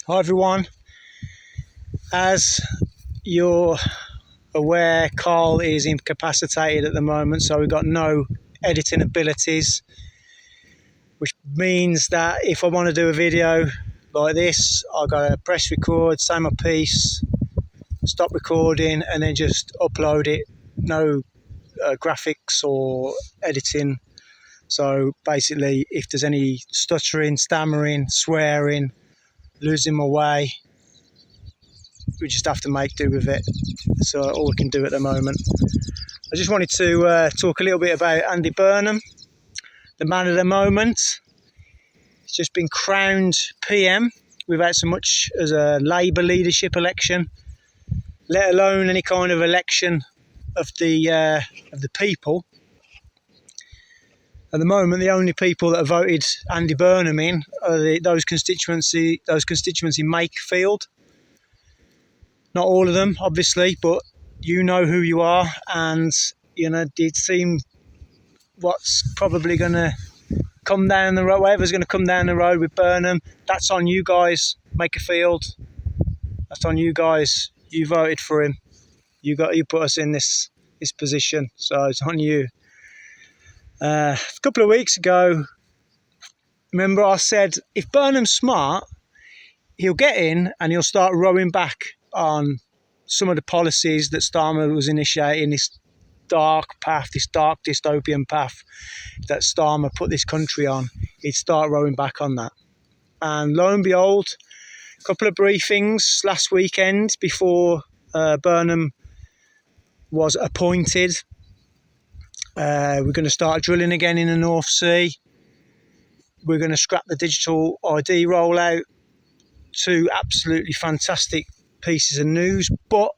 Hi everyone. As you're aware, Carl is incapacitated at the moment, so we've got no editing abilities, which means that if I want to do a video like this, I've got to press record, say my piece, stop recording, and then just upload it. No graphics or editing. So basically, if there's any stuttering, stammering, swearing, losing my way, we just have to make do with it. So all we can do at the moment. I just wanted to talk a little bit about Andy Burnham, the man of the moment. He's just been crowned PM without so much as a Labour leadership election, let alone any kind of election of the people. At the moment, the only people that have voted Andy Burnham in are those constituents in Makefield. Not all of them, obviously, but you know who you are, and it seems what's probably going to come down the road, whatever's going to come down the road with Burnham, that's on you guys. Makefield, that's on you guys. You voted for him. You put us in this position, so it's on you. A couple of weeks ago, remember I said if Burnham's smart, he'll get in and he'll start rowing back on some of the policies that Starmer was initiating, this dark path, this dark dystopian path that Starmer put this country on. He'd start rowing back on that. And lo and behold, a couple of briefings last weekend before Burnham was appointed. We're going to start drilling again in the North Sea. We're going to scrap the digital ID rollout. Two absolutely fantastic pieces of news, but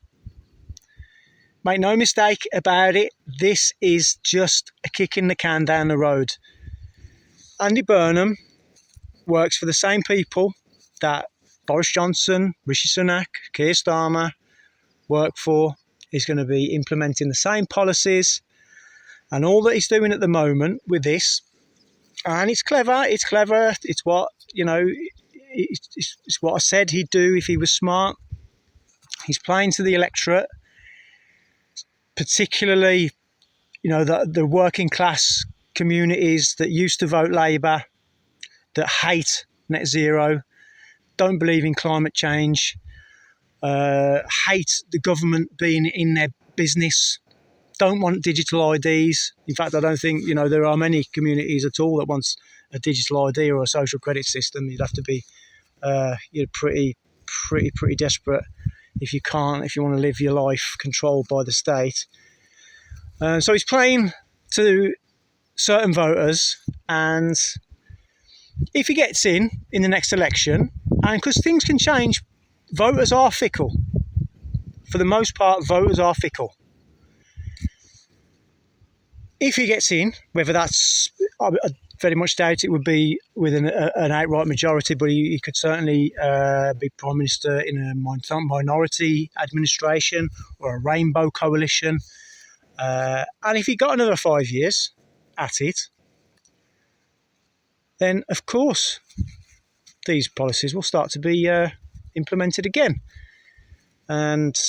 make no mistake about it, this is just a kick in the can down the road. Andy Burnham works for the same people that Boris Johnson, Rishi Sunak, Keir Starmer work for. He's going to be implementing the same policies, and all that he's doing at the moment with this, and it's clever, it's what, it's what I said he'd do if he was smart. He's playing to the electorate, particularly, the working class communities that used to vote Labour, that hate net zero, don't believe in climate change, hate the government being in their business, don't want digital IDs. In fact, I don't think there are many communities at all that wants a digital ID or a social credit system. You'd have to be pretty desperate if you want to live your life controlled by the state. So he's playing to certain voters, and if he gets in the next election, and because things can change, voters are fickle. For the most part, voters are fickle. If he gets in, whether that's, I very much doubt it would be with an outright majority, but he could certainly be Prime Minister in a minority administration or a rainbow coalition. And if he got another 5 years at it, then of course these policies will start to be implemented again. And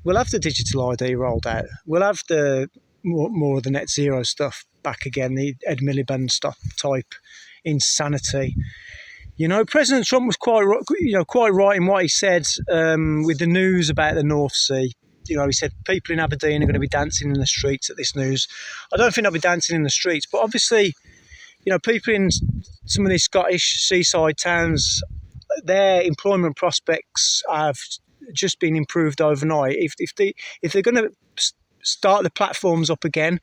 we'll have the digital ID rolled out. We'll have the more of the net zero stuff back again, the Ed Miliband stuff type insanity. President Trump was quite right in what he said with the news about the North Sea. He said people in Aberdeen are going to be dancing in the streets at this news. I don't think they'll be dancing in the streets, but obviously, people in some of these Scottish seaside towns, their employment prospects have just been improved overnight. If they're going to start the platforms up again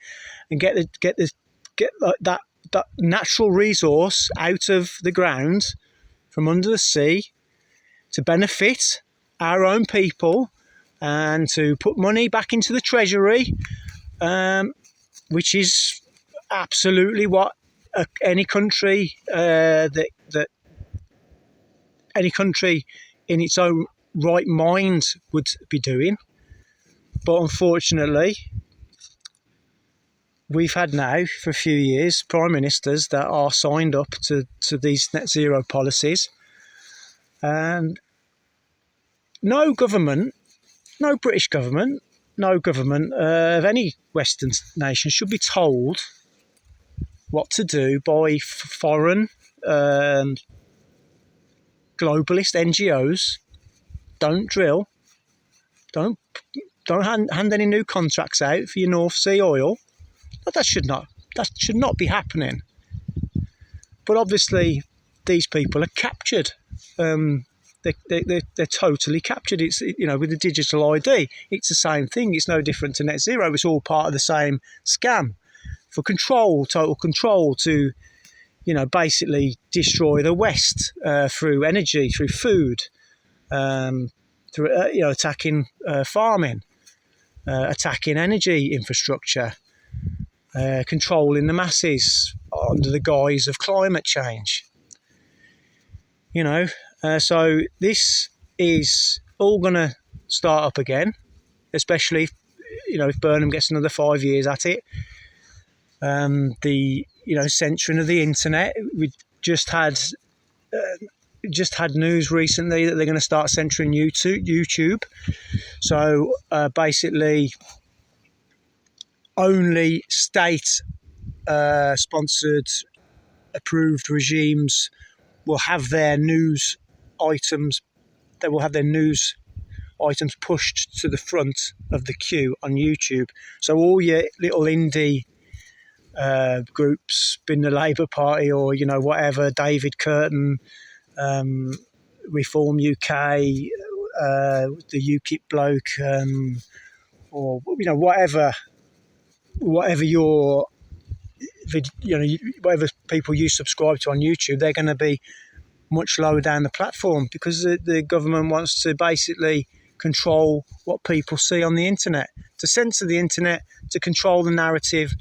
and get that natural resource out of the ground from under the sea to benefit our own people and to put money back into the treasury, which is absolutely what any country any country in its own right mind would be doing. But unfortunately, we've had now for a few years prime ministers that are signed up to these net zero policies, and no government, no British government, no government of any Western nation should be told what to do by foreign globalist NGOs. Don't drill. Don't hand any new contracts out for your North Sea oil. That should not be happening. But obviously, these people are captured. They're totally captured. It's, with the digital ID, it's the same thing. It's no different to net zero. It's all part of the same scam for control, total control to, basically destroy the West through energy, through food, through attacking farming, attacking energy infrastructure, controlling the masses under the guise of climate change. So this is all going to start up again, especially if Burnham gets another 5 years at it. The censoring of the internet. We just had news recently that they're going to start censoring YouTube. So basically, only state sponsored, approved regimes will have their news items. They will have their news items pushed to the front of the queue on YouTube. So all your little indie groups, been the Labour Party or whatever, David Curtin, Reform UK, the UKIP bloke, or whatever your whatever people you subscribe to on YouTube, they're going to be much lower down the platform because the government wants to basically control what people see on the internet, to censor the internet, to control the narrative,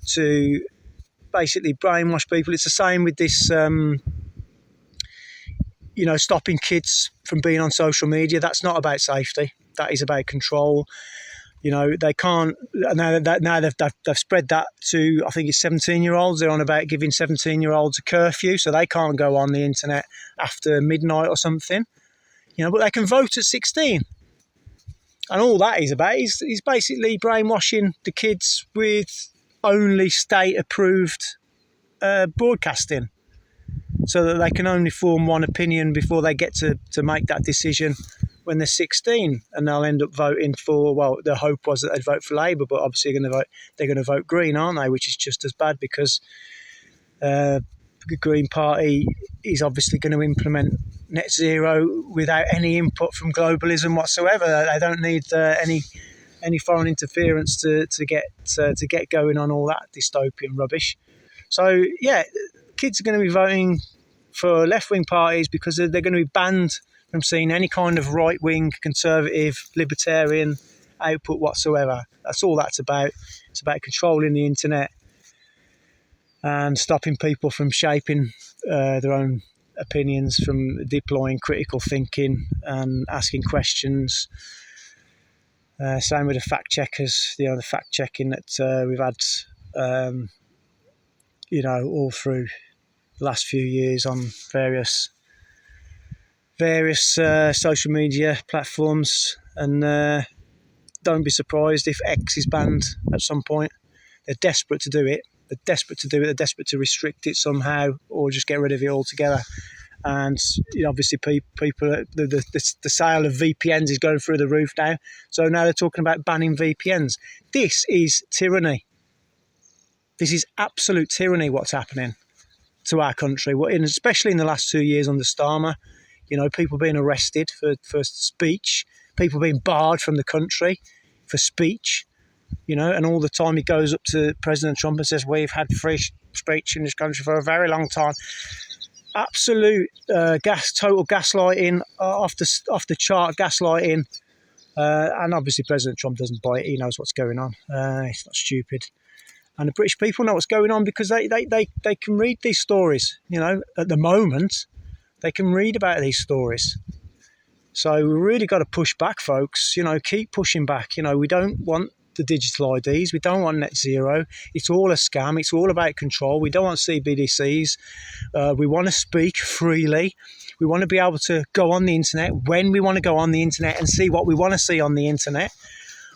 to basically brainwash people. It's the same with this, stopping kids from being on social media. That's not about safety. That is about control. They can't, now they've spread that to, I think it's 17-year-olds. They're on about giving 17-year-olds a curfew, so they can't go on the internet after midnight or something. But they can vote at 16. And all that is about is basically brainwashing the kids with only state-approved broadcasting, so that they can only form one opinion before they get to make that decision when they're 16, and they'll end up voting for, well, the hope was that they'd vote for Labour, but obviously they're going to vote Green, aren't they? Which is just as bad, because the Green Party is obviously going to implement net zero without any input from globalism whatsoever. They don't need any foreign interference to get going on all that dystopian rubbish. So yeah, kids are going to be voting for left-wing parties because they're going to be banned from seeing any kind of right-wing, conservative, libertarian output whatsoever. That's all that's about. It's about controlling the internet and stopping people from shaping their own opinions, from deploying critical thinking and asking questions. Same with the fact checkers, the fact checking that we've had, all through the last few years on various social media platforms. And don't be surprised if X is banned at some point. They're desperate to do it. They're desperate to restrict it somehow, or just get rid of it altogether. And obviously people, the sale of VPNs is going through the roof now. So now they're talking about banning VPNs. This is tyranny. This is absolute tyranny, what's happening to our country, especially in the last 2 years under Starmer. People being arrested for speech, people being barred from the country for speech, and all the time he goes up to President Trump and says, we've had free speech in this country for a very long time. Absolute total gaslighting, off the chart gaslighting. And obviously President Trump doesn't buy it. He knows what's going on. He's not stupid. And the British people know what's going on because they can read these stories. At the moment, they can read about these stories. So we really got to push back, folks. Keep pushing back. We don't want the digital IDs. We don't want net zero. It's all a scam. It's all about control. We don't want CBDCs. We want to speak freely. We want to be able to go on the internet when we want to go on the internet and see what we want to see on the internet.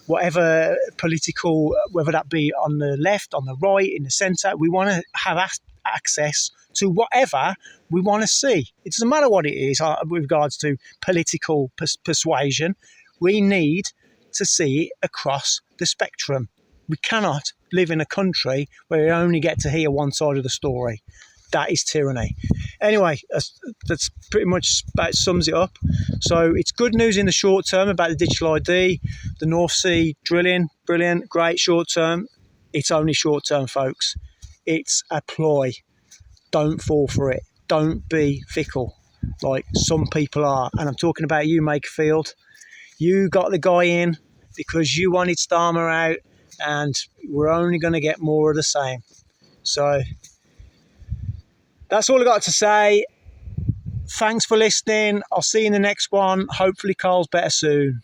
Whatever political, whether that be on the left, on the right, in the centre, we want to have access to whatever we want to see. It doesn't matter what it is with regards to political persuasion. We need to see it across the spectrum. We cannot live in a country where we only get to hear one side of the story. That is tyranny. Anyway, that's pretty much about sums it up. So it's good news in the short term about the digital ID, the North Sea drilling, brilliant, great short term. It's only short term, folks. It's a ploy. Don't fall for it. Don't be fickle like some people are. And I'm talking about you, Makerfield. You got the guy in because you wanted Starmer out, and we're only going to get more of the same. So that's all I got to say. Thanks for listening. I'll see you in the next one. Hopefully Carl's better soon.